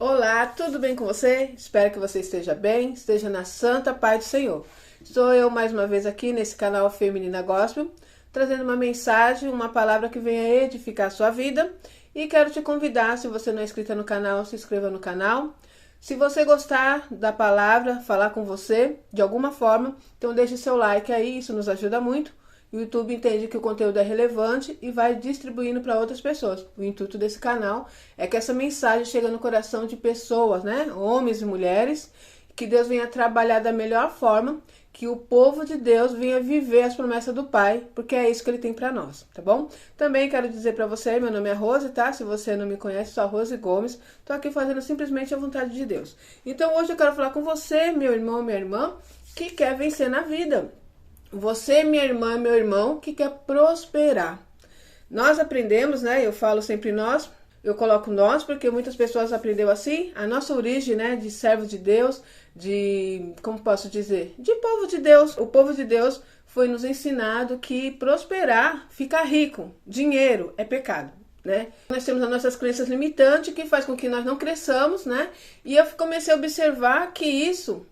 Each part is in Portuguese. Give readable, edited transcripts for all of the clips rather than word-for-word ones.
Olá, tudo bem com você? Espero que você esteja bem, esteja na santa paz do Senhor. Estou eu mais uma vez aqui nesse canal Feminina Gospel, trazendo uma mensagem, uma palavra que venha edificar a sua vida. E quero te convidar, se você não é inscrita no canal, se inscreva no canal. Se você gostar da palavra, falar com você de alguma forma, então deixe seu like aí, isso nos ajuda muito. O YouTube entende que o conteúdo é relevante e vai distribuindo para outras pessoas. O intuito desse canal é que essa mensagem chegue no coração de pessoas, né? Homens e mulheres, que Deus venha trabalhar da melhor forma, que o povo de Deus venha viver as promessas do Pai, porque é isso que Ele tem para nós, tá bom? Também quero dizer para você, meu nome é Rose, tá? Se você não me conhece, sou a Rose Gomes. Tô aqui fazendo simplesmente a vontade de Deus. Então hoje eu quero falar com você, meu irmão, minha irmã, que quer vencer na vida. Você, minha irmã, meu irmão, que quer prosperar. Nós aprendemos, né? Eu falo sempre nós, eu coloco nós, porque muitas pessoas aprenderam assim. A nossa origem, né? De servo de Deus, como posso dizer? De povo de Deus. O povo de Deus foi nos ensinado que prosperar, ficar rico, dinheiro é pecado. Né? Nós temos as nossas crenças limitantes que faz com que nós não cresçamos, né? E eu comecei a observar que isso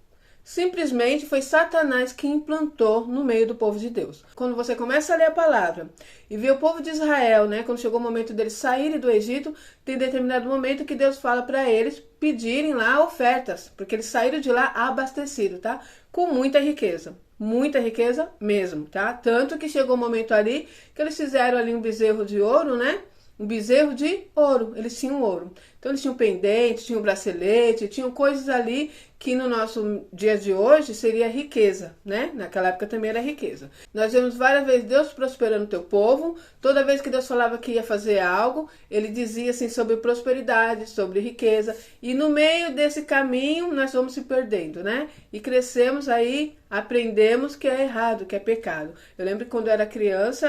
simplesmente foi Satanás que implantou no meio do povo de Deus. Quando você começa a ler a palavra e vê o povo de Israel, né, quando chegou o momento deles saírem do Egito, tem determinado momento que Deus fala para eles pedirem lá ofertas, porque eles saíram de lá abastecidos, tá? Com muita riqueza mesmo, tá? Tanto que chegou o momento ali que eles fizeram ali um bezerro de ouro, né? Um bezerro de ouro, eles tinham ouro. Então eles tinham pendente, tinham bracelete, tinham coisas ali que no nosso dia de hoje seria riqueza, né? Naquela época também era riqueza. Nós vemos várias vezes Deus prosperando o teu povo. Toda vez que Deus falava que ia fazer algo, Ele dizia assim sobre prosperidade, sobre riqueza. E no meio desse caminho nós vamos se perdendo, né? E crescemos aí, aprendemos que é errado, que é pecado. Eu lembro que quando eu era criança,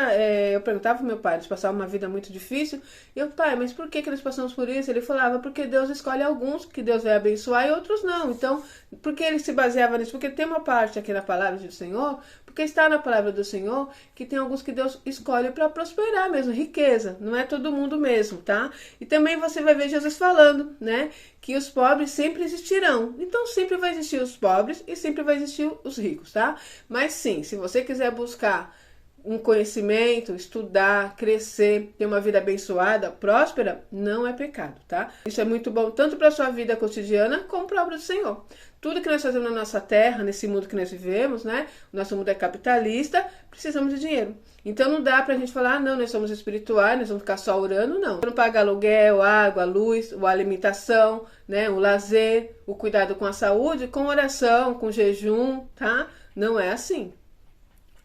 eu perguntava pro meu pai, eles passavam uma vida muito difícil. E eu, pai, mas por que eles passamos por isso? Ele falava, porque Deus escolhe alguns que Deus vai abençoar e outros não. Então, por que ele se baseava nisso? Porque tem uma parte aqui na palavra do Senhor, porque está na palavra do Senhor, que tem alguns que Deus escolhe para prosperar mesmo, riqueza. Não é todo mundo mesmo, tá? E também você vai ver Jesus falando, né? Que os pobres sempre existirão. Então, sempre vai existir os pobres e sempre vai existir os ricos, tá? Mas sim, se você quiser buscar um conhecimento, estudar, crescer, ter uma vida abençoada, próspera, não é pecado, tá? Isso é muito bom tanto para a sua vida cotidiana como para a obra do Senhor. Tudo que nós fazemos na nossa terra, nesse mundo que nós vivemos, né? O nosso mundo é capitalista, precisamos de dinheiro. Então não dá pra gente falar, não, nós somos espirituais, nós vamos ficar só orando, não. Não paga aluguel, água, luz, a alimentação, né? O lazer, o cuidado com a saúde, com oração, com jejum, tá? Não é assim.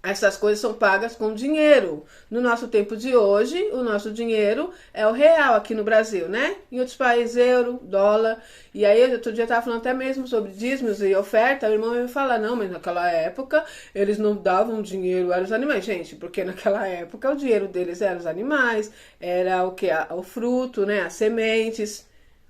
Essas coisas são pagas com dinheiro. No nosso tempo de hoje, o nosso dinheiro é o real aqui no Brasil, né? Em outros países, euro, dólar. E aí, outro dia eu estava falando até mesmo sobre dízimos e oferta. O irmão me fala, não, mas naquela época eles não davam dinheiro, eram os animais. Gente, porque naquela época o dinheiro deles era os animais, era o que? O fruto, né? As sementes,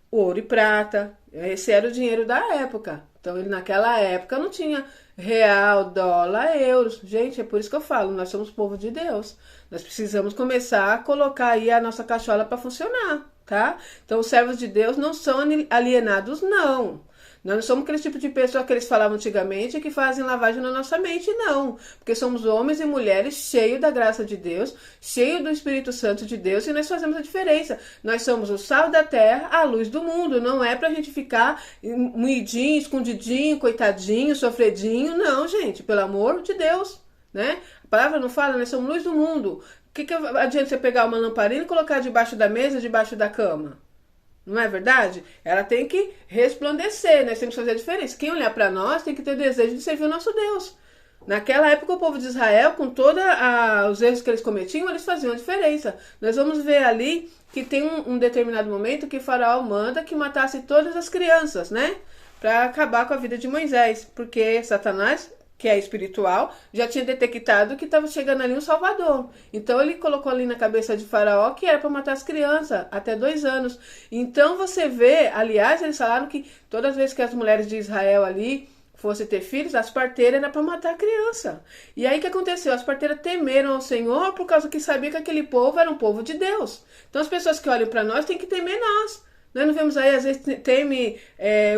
ouro e prata. Esse era o dinheiro da época. Então, ele naquela época não tinha real, dólar, euros. Gente, é por isso que eu falo, nós somos povo de Deus. Nós precisamos começar a colocar aí a nossa cachola para funcionar, tá? Então, os servos de Deus não são alienados, não. Nós não somos aquele tipo de pessoa que eles falavam antigamente que fazem lavagem na nossa mente, não. Porque somos homens e mulheres cheios da graça de Deus, cheios do Espírito Santo de Deus e nós fazemos a diferença. Nós somos o sal da terra, a luz do mundo. Não é pra gente ficar moidinho, escondidinho, coitadinho, sofredinho. Não, gente, pelo amor de Deus, né? A palavra não fala, nós somos luz do mundo. O que adianta você pegar uma lamparina e colocar debaixo da mesa, debaixo da cama? Não é verdade? Ela tem que resplandecer, nós temos que fazer a diferença. Quem olhar para nós tem que ter desejo de servir o nosso Deus. Naquela época, o povo de Israel, com todos os erros que eles cometiam, eles faziam a diferença. Nós vamos ver ali que tem um determinado momento que Faraó manda que matasse todas as crianças, né? Para acabar com a vida de Moisés. Porque Satanás, que é espiritual, já tinha detectado que estava chegando ali um salvador. Então ele colocou ali na cabeça de Faraó que era para matar as crianças, até 2 anos. Então você vê, aliás, eles falaram que todas as vezes que as mulheres de Israel ali fossem ter filhos, as parteiras era para matar a criança. E aí o que aconteceu? As parteiras temeram ao Senhor por causa que sabia que aquele povo era um povo de Deus. Então as pessoas que olham para nós têm que temer nós. Nós não vemos aí, às vezes, tem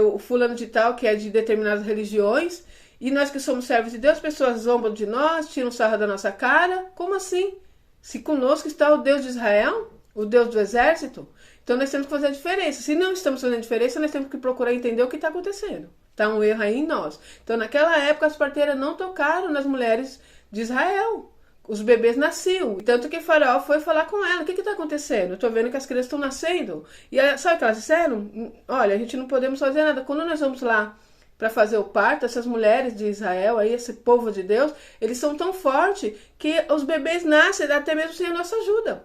o fulano de tal que é de determinadas religiões, e nós que somos servos de Deus, as pessoas zombam de nós, tiram sarro da nossa cara. Como assim? Se conosco está o Deus de Israel, o Deus do exército, então nós temos que fazer a diferença. Se não estamos fazendo a diferença, nós temos que procurar entender o que está acontecendo. Está um erro aí em nós. Então, naquela época, as parteiras não tocaram nas mulheres de Israel. Os bebês nasciam. Tanto que Faraó foi falar com ela. O que está acontecendo? Eu estou vendo que as crianças estão nascendo. E sabe o que elas disseram? Olha, a gente não podemos fazer nada. Quando nós vamos lá para fazer o parto, essas mulheres de Israel, aí, esse povo de Deus, eles são tão fortes que os bebês nascem até mesmo sem a nossa ajuda.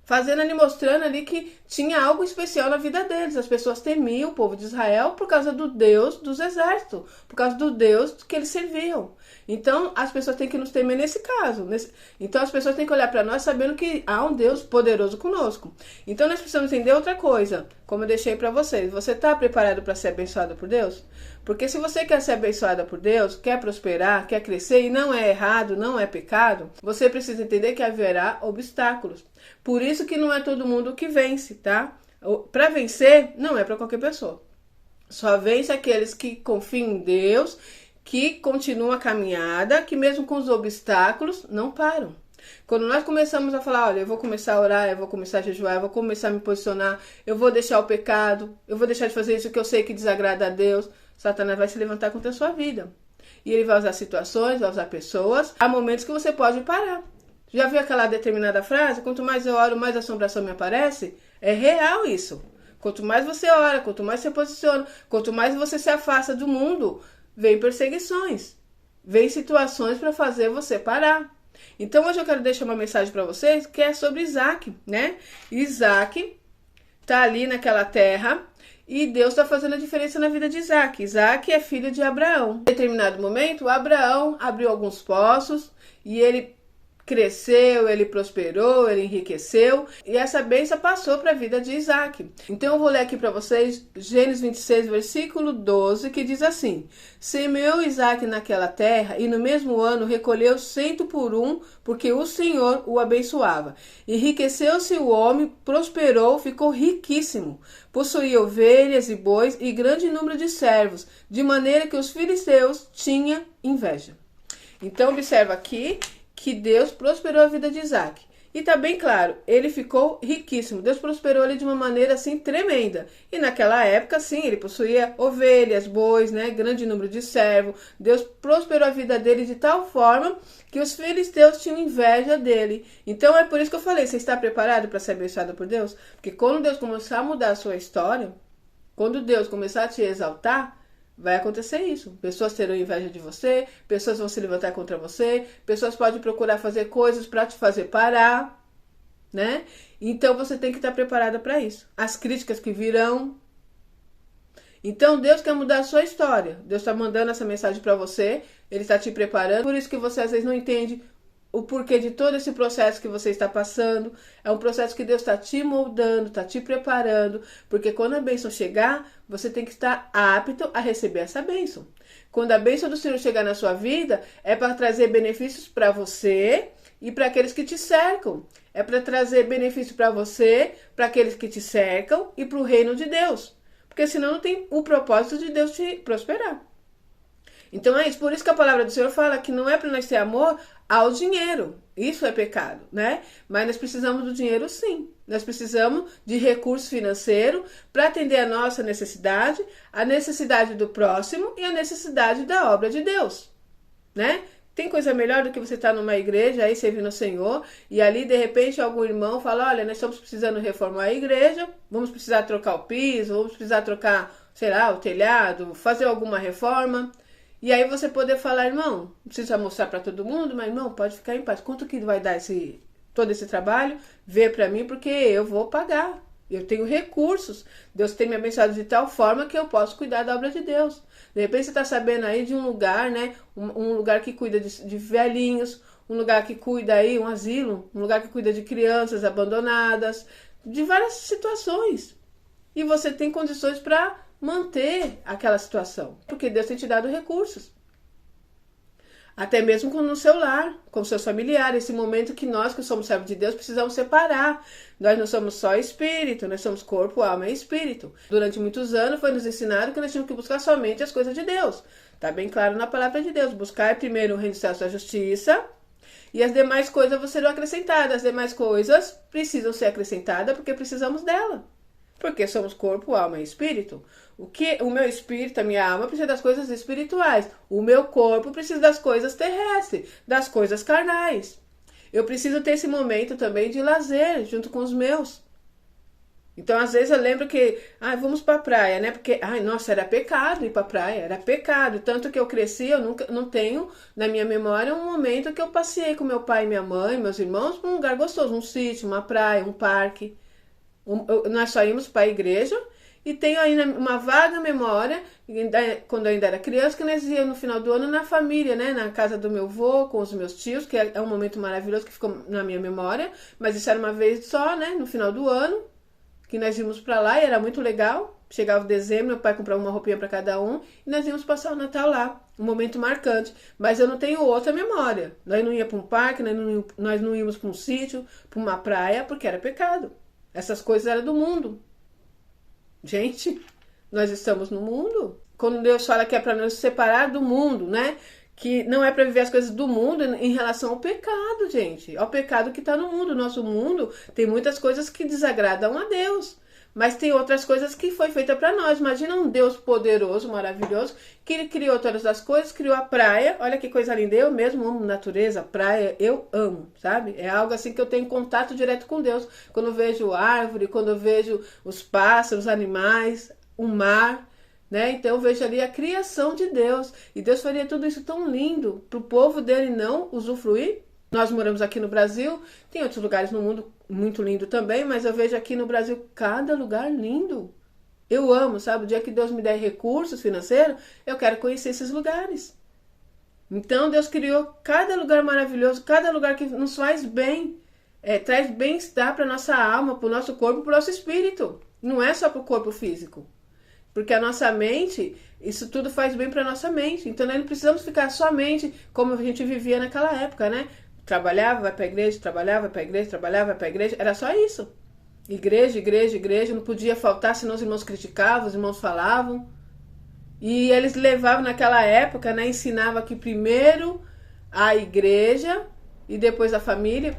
Fazendo ali, mostrando ali que tinha algo especial na vida deles. As pessoas temiam o povo de Israel por causa do Deus dos exércitos, por causa do Deus que eles serviam. Então, as pessoas têm que nos temer nesse caso. Então, as pessoas têm que olhar para nós sabendo que há um Deus poderoso conosco. Então, nós precisamos entender outra coisa, como eu deixei para vocês. Você está preparado para ser abençoado por Deus? Porque se você quer ser abençoada por Deus, quer prosperar, quer crescer, e não é errado, não é pecado, você precisa entender que haverá obstáculos. Por isso que não é todo mundo que vence, tá? Para vencer, não é para qualquer pessoa. Só vence aqueles que confiam em Deus, que continuam a caminhada, que mesmo com os obstáculos, não param. Quando nós começamos a falar, olha, eu vou começar a orar, eu vou começar a jejuar, eu vou começar a me posicionar, eu vou deixar o pecado, eu vou deixar de fazer isso que eu sei que desagrada a Deus, Satanás vai se levantar contra a sua vida. E ele vai usar situações, vai usar pessoas. Há momentos que você pode parar. Já viu aquela determinada frase? Quanto mais eu oro, mais assombração me aparece? É real isso. Quanto mais você ora, quanto mais você posiciona, quanto mais você se afasta do mundo, vem perseguições. Vem situações para fazer você parar. Então hoje eu quero deixar uma mensagem para vocês que é sobre Isaac, né? Isaac tá ali naquela terra e Deus está fazendo a diferença na vida de Isaac. Isaac é filho de Abraão. Em determinado momento, Abraão abriu alguns poços e ele cresceu, ele prosperou, ele enriqueceu e essa bênção passou para a vida de Isaac. Então eu vou ler aqui para vocês Gênesis 26, versículo 12, que diz assim: semeou Isaac naquela terra e no mesmo ano recolheu 100 por um, porque o Senhor o abençoava. Enriqueceu-se o homem, prosperou, ficou riquíssimo. Possuía ovelhas e bois e grande número de servos, de maneira que os filisteus tinham inveja. Então observa aqui que Deus prosperou a vida de Isaac. E tá bem claro, ele ficou riquíssimo. Deus prosperou ele de uma maneira assim tremenda. E naquela época, sim, ele possuía ovelhas, bois, né, grande número de servos. Deus prosperou a vida dele de tal forma que os filisteus tinham inveja dele. Então é por isso que eu falei, você está preparado para ser abençoado por Deus? Porque quando Deus começar a mudar a sua história, quando Deus começar a te exaltar, vai acontecer isso. Pessoas terão inveja de você, pessoas vão se levantar contra você, pessoas podem procurar fazer coisas para te fazer parar, né? Então você tem que estar preparada para isso. As críticas que virão. Então Deus quer mudar a sua história. Deus está mandando essa mensagem para você, Ele está te preparando. Por isso que você às vezes não entende o porquê de todo esse processo que você está passando. É um processo que Deus está te moldando, está te preparando, porque quando a bênção chegar, você tem que estar apto a receber essa bênção. Quando a bênção do Senhor chegar na sua vida, é para trazer benefícios para você e para aqueles que te cercam. É para trazer benefício para você, para aqueles que te cercam e para o reino de Deus. Porque senão não tem o propósito de Deus te prosperar. Então é isso, por isso que a palavra do Senhor fala que não é para nós ter amor ao dinheiro. Isso é pecado, né? Mas nós precisamos do dinheiro sim. Nós precisamos de recurso financeiro para atender a nossa necessidade, a necessidade do próximo e a necessidade da obra de Deus, né? Tem coisa melhor do que você estar numa igreja aí servindo o Senhor e ali de repente algum irmão fala, olha, nós estamos precisando reformar a igreja, vamos precisar trocar o piso, vamos precisar trocar, sei lá, o telhado, fazer alguma reforma. E aí você poder falar, irmão, não precisa mostrar para todo mundo, mas irmão, pode ficar em paz. Quanto que vai dar todo esse trabalho? Vê para mim, porque eu vou pagar. Eu tenho recursos. Deus tem me abençoado de tal forma que eu posso cuidar da obra de Deus. De repente você está sabendo aí de um lugar, né? Um lugar que cuida de velhinhos, um lugar que cuida aí, um asilo, um lugar que cuida de crianças abandonadas, de várias situações. E você tem condições para manter aquela situação, porque Deus tem te dado recursos. Até mesmo no seu lar, com seus familiares. Esse momento que nós, que somos servos de Deus, precisamos separar. Nós não somos só espírito, nós somos corpo, alma e espírito. Durante muitos anos foi nos ensinado que nós tínhamos que buscar somente as coisas de Deus. Está bem claro na palavra de Deus. Buscar primeiro o reino dos céus e a justiça, e as demais coisas serão acrescentadas. As demais coisas precisam ser acrescentadas porque precisamos dela. Porque somos corpo, alma e espírito. O meu espírito, a minha alma, precisa das coisas espirituais. O meu corpo precisa das coisas terrestres, das coisas carnais. Eu preciso ter esse momento também de lazer junto com os meus. Então, às vezes eu lembro que, vamos pra praia, né? Porque, nossa, era pecado ir pra praia, era pecado. Tanto que eu cresci, eu nunca, não tenho na minha memória um momento que eu passei com meu pai e minha mãe, meus irmãos, pra um lugar gostoso, um sítio, uma praia, um parque. Nós só íamos para a igreja. E tenho ainda uma vaga memória, quando eu ainda era criança, que nós íamos no final do ano na família, né? Na casa do meu avô, com os meus tios, que é um momento maravilhoso que ficou na minha memória. Mas isso era uma vez só, né? No final do ano, que nós íamos para lá e era muito legal. Chegava dezembro, meu pai comprava uma roupinha para cada um e nós íamos passar o Natal lá. Um momento marcante. Mas eu não tenho outra memória. Nós não íamos para um parque, nós não íamos para um sítio, para uma praia, porque era pecado. Essas coisas eram do mundo. Gente, nós estamos no mundo. Quando Deus fala que é para nos separar do mundo, né? Que não é para viver as coisas do mundo em relação ao pecado, gente. Ao pecado que está no mundo. O nosso mundo tem muitas coisas que desagradam a Deus. Mas tem outras coisas que foi feita para nós. Imagina um Deus poderoso, maravilhoso, que ele criou todas as coisas, criou a praia. Olha que coisa linda. Eu mesmo amo natureza, praia, eu amo, sabe? É algo assim que eu tenho contato direto com Deus. Quando eu vejo árvore, quando eu vejo os pássaros, os animais, o mar, né? Então eu vejo ali a criação de Deus. E Deus faria tudo isso tão lindo para o povo dele não usufruir. Nós moramos aqui no Brasil, tem outros lugares no mundo muito lindo também, mas eu vejo aqui no Brasil cada lugar lindo. Eu amo, sabe? O dia que Deus me der recursos financeiros, eu quero conhecer esses lugares. Então Deus criou cada lugar maravilhoso, cada lugar que nos faz bem, traz bem-estar para nossa alma, para o nosso corpo, para o nosso espírito. Não é só para o corpo físico. Porque a nossa mente, isso tudo faz bem para a nossa mente. Então nós não precisamos ficar somente como a gente vivia naquela época, né? Trabalhava, vai para a igreja, trabalhava, vai para a igreja, trabalhava, vai para a igreja. Era só isso. Igreja, igreja, igreja. Não podia faltar, senão os irmãos criticavam, os irmãos falavam. E eles levavam naquela época, né? Ensinavam que primeiro a igreja e depois a família.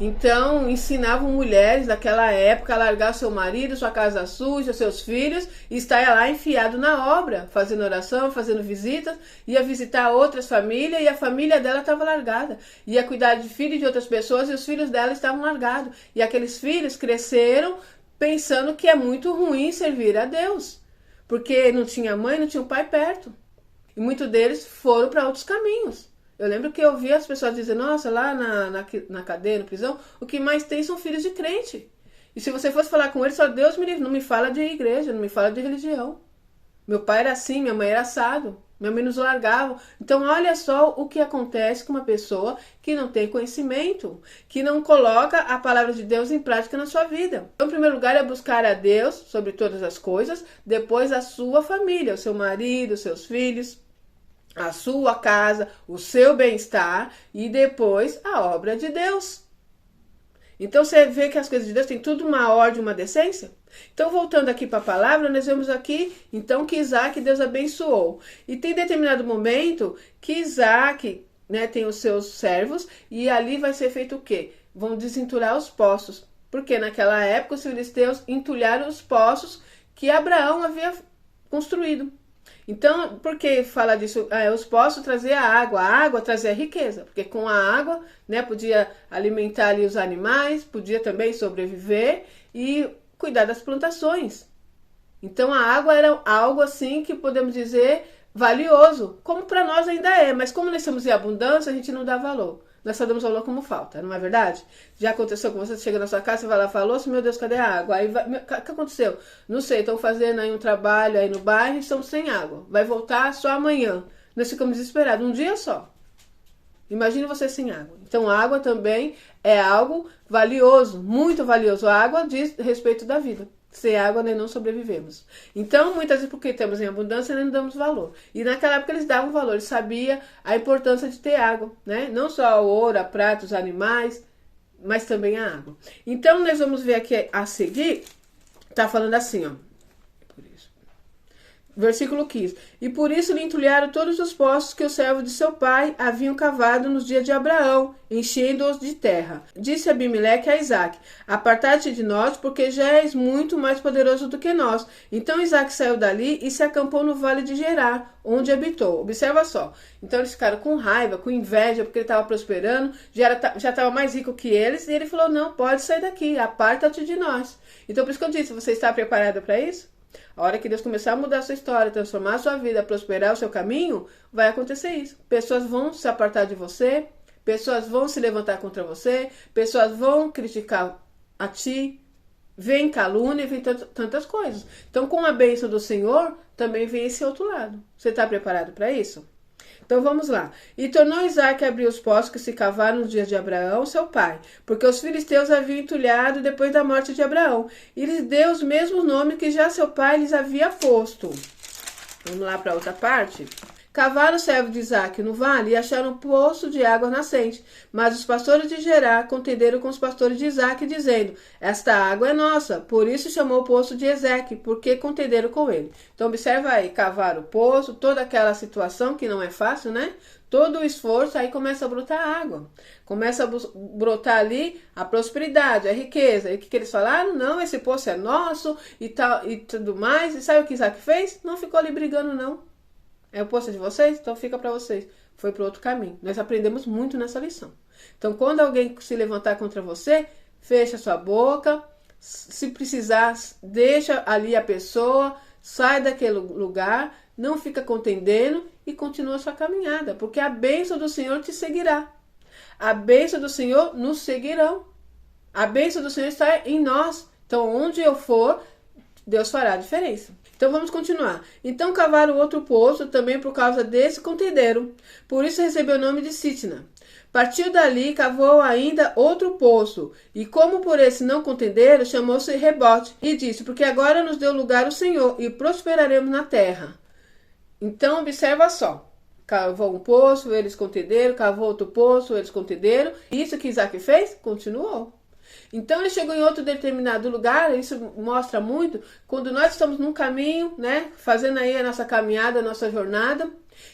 Então, ensinavam mulheres daquela época a largar seu marido, sua casa suja, seus filhos, e estar lá enfiado na obra, fazendo oração, fazendo visitas, ia visitar outras famílias e a família dela estava largada. Ia cuidar de filhos de outras pessoas e os filhos dela estavam largados. E aqueles filhos cresceram pensando que é muito ruim servir a Deus, porque não tinha mãe, não tinha o pai perto. E muitos deles foram para outros caminhos. Eu lembro que eu vi as pessoas dizendo, nossa, lá na cadeia, na prisão, o que mais tem são filhos de crente. E se você fosse falar com eles, só Deus me livre, não me fala de igreja, não me fala de religião. Meu pai era assim, minha mãe era assado, minha mãe nos largava. Então olha só o que acontece com uma pessoa que não tem conhecimento, que não coloca a palavra de Deus em prática na sua vida. Então, em primeiro lugar, é buscar a Deus sobre todas as coisas, depois a sua família, o seu marido, os seus filhos, a sua casa, o seu bem-estar e depois a obra de Deus. Então você vê que as coisas de Deus têm tudo uma ordem, uma decência. Então voltando aqui para a palavra, nós vemos aqui então que Isaac Deus abençoou. E tem determinado momento que Isaac, né, tem os seus servos e ali vai ser feito o quê? Vão desentulhar os poços. Porque naquela época os filisteus entulharam os poços que Abraão havia construído. Então, por que fala disso? Os poços traziam a água trazia a riqueza, porque com a água, né, podia alimentar ali os animais, podia também sobreviver e cuidar das plantações. Então a água era algo assim que podemos dizer valioso, como para nós ainda é, mas como nós estamos em abundância, a gente não dá valor. Nós só damos valor como falta, não é verdade? Já aconteceu com você chega na sua casa, você vai lá e fala, meu Deus, cadê a água? Aí o que aconteceu? Não sei, estão fazendo aí um trabalho aí no bairro e estamos sem água. Vai voltar só amanhã. Nós ficamos desesperados, um dia só. Imagine você sem água. Então a água também é algo valioso, muito valioso. A água diz respeito da vida. Sem água nós não sobrevivemos. Então, muitas vezes, porque temos em abundância, nós não damos valor. E naquela época eles davam valor, eles sabiam a importância de ter água, né? Não só o ouro, a prata, os animais, mas também a água. Então, nós vamos ver aqui a seguir, tá falando assim, ó. Versículo 15. E por isso lhe entulharam todos os poços que os servos de seu pai haviam cavado nos dias de Abraão, enchendo-os de terra. Disse Abimeleque a Isaque: apartai-te de nós, porque já és muito mais poderoso do que nós. Então Isaque saiu dali e se acampou no vale de Gerar, onde habitou. Observa só. Então eles ficaram com raiva, com inveja, porque ele estava prosperando, já estava mais rico que eles, e ele falou: não, pode sair daqui, aparta-te de nós. Então por isso que eu disse, você está preparado para isso? A hora que Deus começar a mudar a sua história, transformar a sua vida, prosperar o seu caminho, vai acontecer isso. Pessoas vão se apartar de você, pessoas vão se levantar contra você, pessoas vão criticar a ti, vem calúnia, vem tantas coisas. Então, com a bênção do Senhor, também vem esse outro lado. Você está preparado para isso? Então vamos lá. E tornou Isaque a abrir os poços que se cavaram nos dias de Abraão, seu pai, porque os filisteus haviam entulhado depois da morte de Abraão, e lhes deu os mesmos nomes que já seu pai lhes havia posto. Vamos lá para outra parte. Cavaram os servos de Isaque no vale e acharam um poço de água nascente. Mas os pastores de Gerar contenderam com os pastores de Isaque, dizendo: esta água é nossa. Por isso chamou o poço de Ezeque, porque contenderam com ele. Então observa aí, cavaram o poço, toda aquela situação que não é fácil, né? Todo o esforço, aí começa a brotar água. Começa a brotar ali a prosperidade, a riqueza. E o que eles falaram? Não, esse poço é nosso e tal e tudo mais. E sabe o que Isaque fez? Não ficou ali brigando, não. É o poço de vocês? Então fica para vocês. Foi para outro caminho. Nós aprendemos muito nessa lição. Então, quando alguém se levantar contra você, fecha sua boca. Se precisar, deixa ali a pessoa, sai daquele lugar, não fica contendendo e continua a sua caminhada. Porque a bênção do Senhor te seguirá. A bênção do Senhor nos seguirão. A bênção do Senhor está em nós. Então, onde eu for, Deus fará a diferença. Então vamos continuar. Então cavaram outro poço, também por causa desse contenderam. Por isso recebeu o nome de Sitna. Partiu dali, cavou ainda outro poço. E como por esse não contenderam, chamou-se Rebote. E disse: porque agora nos deu lugar o Senhor, e prosperaremos na terra. Então observa só. Cavou um poço, eles contenderam. Cavou outro poço, eles contenderam. Isso que Isaque fez, continuou. Então ele chegou em outro determinado lugar. Isso mostra muito quando nós estamos num caminho, né, fazendo aí a nossa caminhada, a nossa jornada,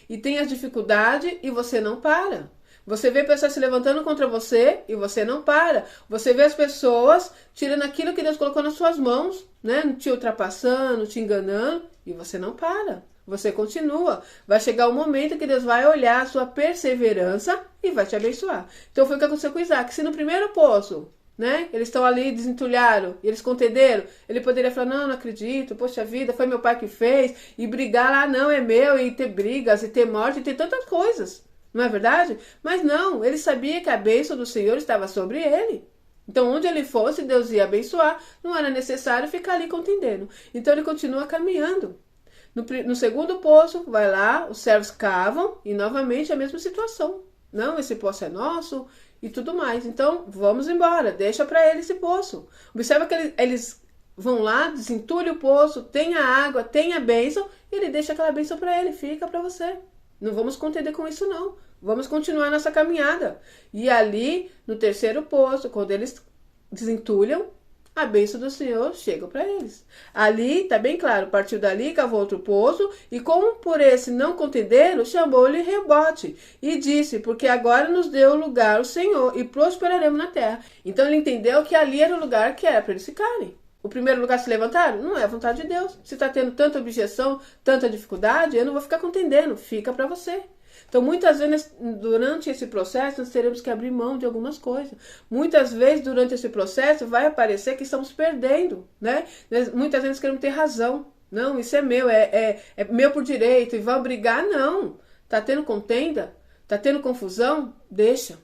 e tem as dificuldades e você não para. Você vê pessoas se levantando contra você e você não para. Você vê as pessoas tirando aquilo que Deus colocou nas suas mãos, né, te ultrapassando, te enganando, e você não para. Você continua. Vai chegar o momento que Deus vai olhar a sua perseverança e vai te abençoar. Então foi o que aconteceu com Isaque. Se no primeiro poço, né, eles estão ali, desentulharam, e eles contenderam, ele poderia falar: não acredito, poxa vida, foi meu pai que fez, e brigar lá, não, é meu, e ter brigas, e ter morte, e ter tantas coisas, não é verdade? Mas não, ele sabia que a bênção do Senhor estava sobre ele. Então onde ele fosse, Deus ia abençoar, não era necessário ficar ali contendendo. Então ele continua caminhando. No segundo poço, vai lá, os servos cavam, e novamente a mesma situação. Não, esse poço é nosso, e tudo mais. Então, vamos embora, deixa para ele esse poço. Observa que eles vão lá, desentulham o poço, tem a água, tem a bênção, e ele deixa aquela bênção para ele, fica para você. Não vamos contender com isso, não. Vamos continuar nossa caminhada. E ali, no terceiro poço, quando eles desentulham, a bênção do Senhor chega para eles. Ali, tá bem claro, partiu dali, cavou outro poço, e como por esse não contenderam, chamou-lhe Rebote, e disse: porque agora nos deu lugar o Senhor, e prosperaremos na terra. Então ele entendeu que ali era o lugar que era para eles ficarem. O primeiro lugar se levantaram? Não é a vontade de Deus. Se está tendo tanta objeção, tanta dificuldade, eu não vou ficar contendendo, fica para você. Então, muitas vezes, durante esse processo, nós teremos que abrir mão de algumas coisas. Muitas vezes, durante esse processo, vai aparecer que estamos perdendo, né? Muitas vezes queremos ter razão. Não, isso é meu, é meu por direito, e vão brigar. Não. Tá tendo contenda? Tá tendo confusão? Deixa.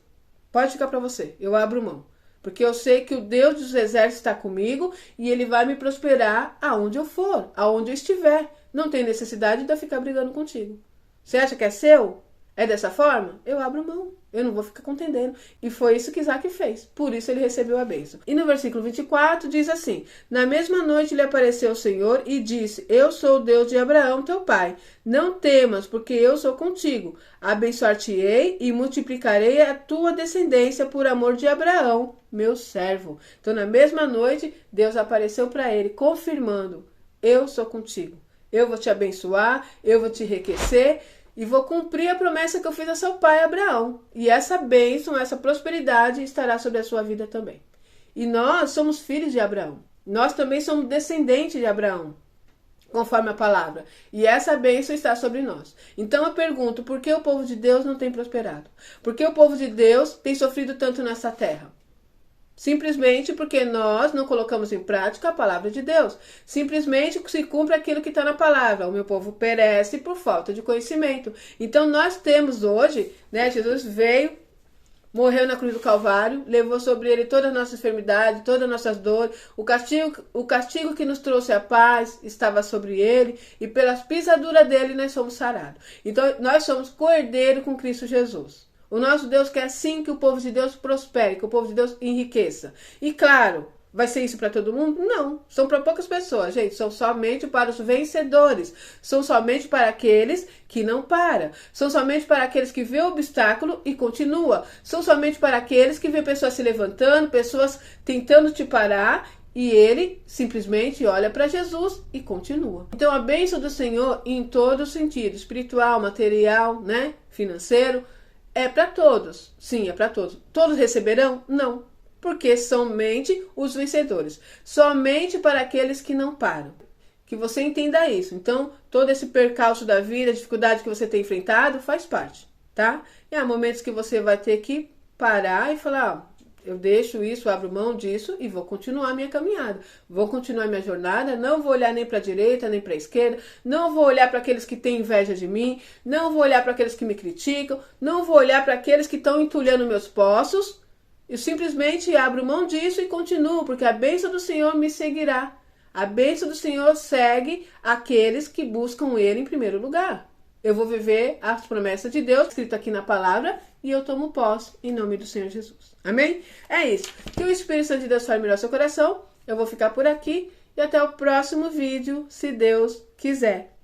Pode ficar para você. Eu abro mão. Porque eu sei que o Deus dos exércitos está comigo e Ele vai me prosperar aonde eu for, aonde eu estiver. Não tem necessidade de eu ficar brigando contigo. Você acha que é seu? É dessa forma? Eu abro mão. Eu não vou ficar contendendo. E foi isso que Isaac fez. Por isso ele recebeu a bênção. E no versículo 24 diz assim: na mesma noite lhe apareceu o Senhor e disse: eu sou o Deus de Abraão, teu pai. Não temas, porque eu sou contigo. Abençoar-te-ei e multiplicarei a tua descendência por amor de Abraão, meu servo. Então, na mesma noite, Deus apareceu para ele, confirmando: eu sou contigo. Eu vou te abençoar, eu vou te enriquecer e vou cumprir a promessa que eu fiz a seu pai Abraão. E essa bênção, essa prosperidade estará sobre a sua vida também. E nós somos filhos de Abraão. Nós também somos descendentes de Abraão, conforme a palavra. E essa bênção está sobre nós. Então eu pergunto, por que o povo de Deus não tem prosperado? Por que o povo de Deus tem sofrido tanto nessa terra? Simplesmente porque nós não colocamos em prática a palavra de Deus. Simplesmente se cumpre aquilo que está na palavra. O meu povo perece por falta de conhecimento. Então nós temos hoje, né? Jesus veio, morreu na cruz do Calvário, levou sobre ele todas as nossas enfermidades, todas as nossas dores. O castigo que nos trouxe a paz estava sobre ele, e pelas pisaduras dele nós somos sarados. Então nós somos co-herdeiro com Cristo Jesus. O nosso Deus quer sim que o povo de Deus prospere, que o povo de Deus enriqueça. E claro, vai ser isso para todo mundo? Não, são para poucas pessoas, gente. São somente para os vencedores. São somente para aqueles que não param. São somente para aqueles que vê o obstáculo e continua. São somente para aqueles que vê pessoas se levantando, pessoas tentando te parar, e ele simplesmente olha para Jesus e continua. Então a bênção do Senhor em todo o sentido, espiritual, material, né, financeiro, é para todos. Sim, é para todos. Todos receberão? Não. Porque somente os vencedores. Somente para aqueles que não param. Que você entenda isso. Então, todo esse percalço da vida, a dificuldade que você tem enfrentado, faz parte, tá? E há momentos que você vai ter que parar e falar: eu deixo isso, abro mão disso e vou continuar minha caminhada. Vou continuar minha jornada, não vou olhar nem para a direita, nem para a esquerda, não vou olhar para aqueles que têm inveja de mim, não vou olhar para aqueles que me criticam, não vou olhar para aqueles que estão entulhando meus poços. Eu simplesmente abro mão disso e continuo, porque a bênção do Senhor me seguirá. A bênção do Senhor segue aqueles que buscam Ele em primeiro lugar. Eu vou viver as promessas de Deus, escrito aqui na palavra, e eu tomo posse em nome do Senhor Jesus. Amém? É isso. Que o Espírito Santo de Deus fale melhor seu coração. Eu vou ficar por aqui e até o próximo vídeo, se Deus quiser.